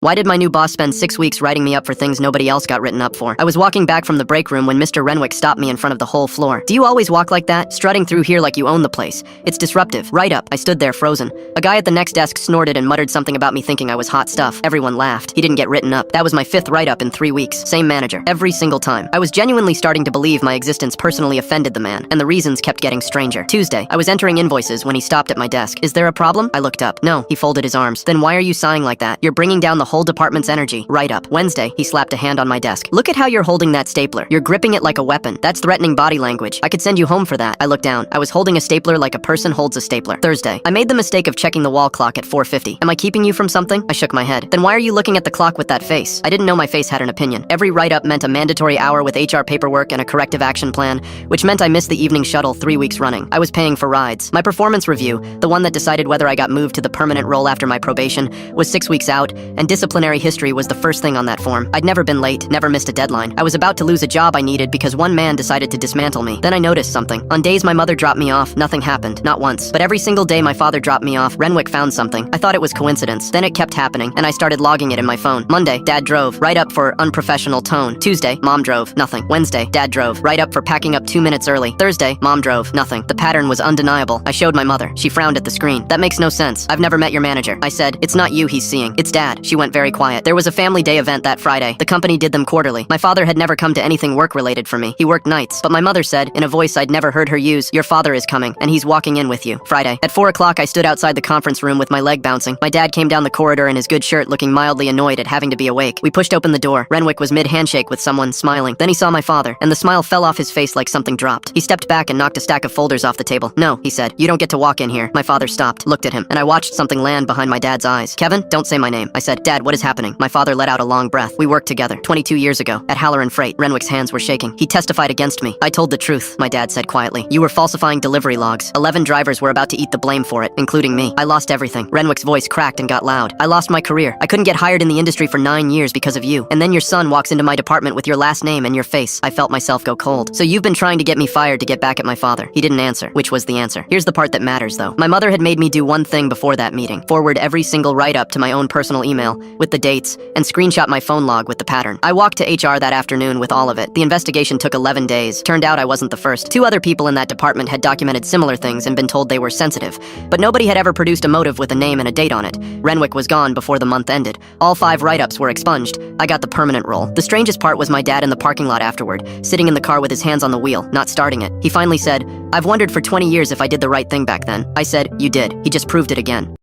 Why did my new boss spend 6 weeks writing me up for things nobody else got written up for? I was walking back from the break room when Mr. Renwick stopped me in front of the whole floor. Do you always walk like that? Strutting through here like you own the place. It's disruptive. Write up. I stood there frozen. A guy at the next desk snorted and muttered something about me thinking I was hot stuff. Everyone laughed. He didn't get written up. That was my 5th write-up in 3 weeks. Same manager. Every single time. I was genuinely starting to believe my existence personally offended the man, and the reasons kept getting stranger. Tuesday, I was entering invoices when he stopped at my desk. Is there a problem? I looked up. No. He folded his arms. Then why are you sighing like that? You're bringing down the whole department's energy. Write up. Wednesday, he slapped a hand on my desk. Look at how you're holding that stapler. You're gripping it like a weapon. That's threatening body language. I could send you home for that. I looked down. I was holding a stapler like a person holds a stapler. Thursday, I made the mistake of checking the wall clock at 4:50. Am I keeping you from something? I shook my head. Then why are you looking at the clock with that face? I didn't know my face had an opinion. Every write-up meant a mandatory hour with HR paperwork and a corrective action plan, which meant I missed the evening shuttle 3 weeks running. I was paying for rides. My performance review, the one that decided whether I got moved to the permanent role after my probation, was 6 weeks out, and disciplinary history was the first thing on that form. I'd never been late, never missed a deadline. I was about to lose a job I needed because one man decided to dismantle me. Then I noticed something. On days my mother dropped me off, nothing happened, not once. But every single day my father dropped me off, Renwick found something. I thought it was coincidence. Then it kept happening, and I started logging it in my phone. Monday, Dad drove. Write up for unprofessional tone. Tuesday, Mom drove. Nothing. Wednesday, Dad drove. Write up for packing up 2 minutes early. Thursday, Mom drove. Nothing. The pattern was undeniable. I showed my mother. She frowned at the screen. That makes no sense. I've never met your manager. I said, it's not you he's seeing. It's Dad. She went very quiet. There was a family day event that Friday. The company did them quarterly. My father had never come to anything work-related for me. He worked nights. But my mother said, in a voice I'd never heard her use, your father is coming, and he's walking in with you. Friday. At 4 o'clock, I stood outside the conference room with my leg bouncing. My dad came down the corridor in his good shirt, looking mildly annoyed at having to be awake. We pushed open the door. Renwick was mid-handshake with someone, smiling. Then he saw my father, and the smile fell off his face like something dropped. He stepped back and knocked a stack of folders off the table. No, he said, you don't get to walk in here. My father stopped, looked at him, and I watched something land behind my dad's eyes. Kevin, don't say my name. I said, Dad, what is happening? My father let out a long breath. We worked together 22 years ago at Halloran Freight. Renwick's hands were shaking. He testified against me. I told the truth, my dad said quietly. You were falsifying delivery logs. 11 drivers were about to eat the blame for it, including me. I lost everything. Renwick's voice cracked and got loud. I lost my career. I couldn't get hired in the industry for 9 years because of you. And then your son walks into my department with your last name and your face. I felt myself go cold. So you've been trying to get me fired to get back at my father. He didn't answer, which was the answer. Here's the part that matters, though. My mother had made me do one thing before that meeting. Forward every single write-up to my own personal email with the dates and screenshot my phone log with the pattern. I walked to HR that afternoon with all of it. The investigation took 11 days. Turned out I wasn't the first. 2 other people in that department had documented similar things and been told they were sensitive. But nobody had ever produced a motive with a name and a date on it. Renwick was gone before the month ended. All 5 write-ups were expunged. I got the permanent role. The strangest part was my dad in the parking lot afterward, sitting in the car with his hands on the wheel, not starting it. He finally said, I've wondered for 20 years if I did the right thing back then. I said, you did. He just proved it again.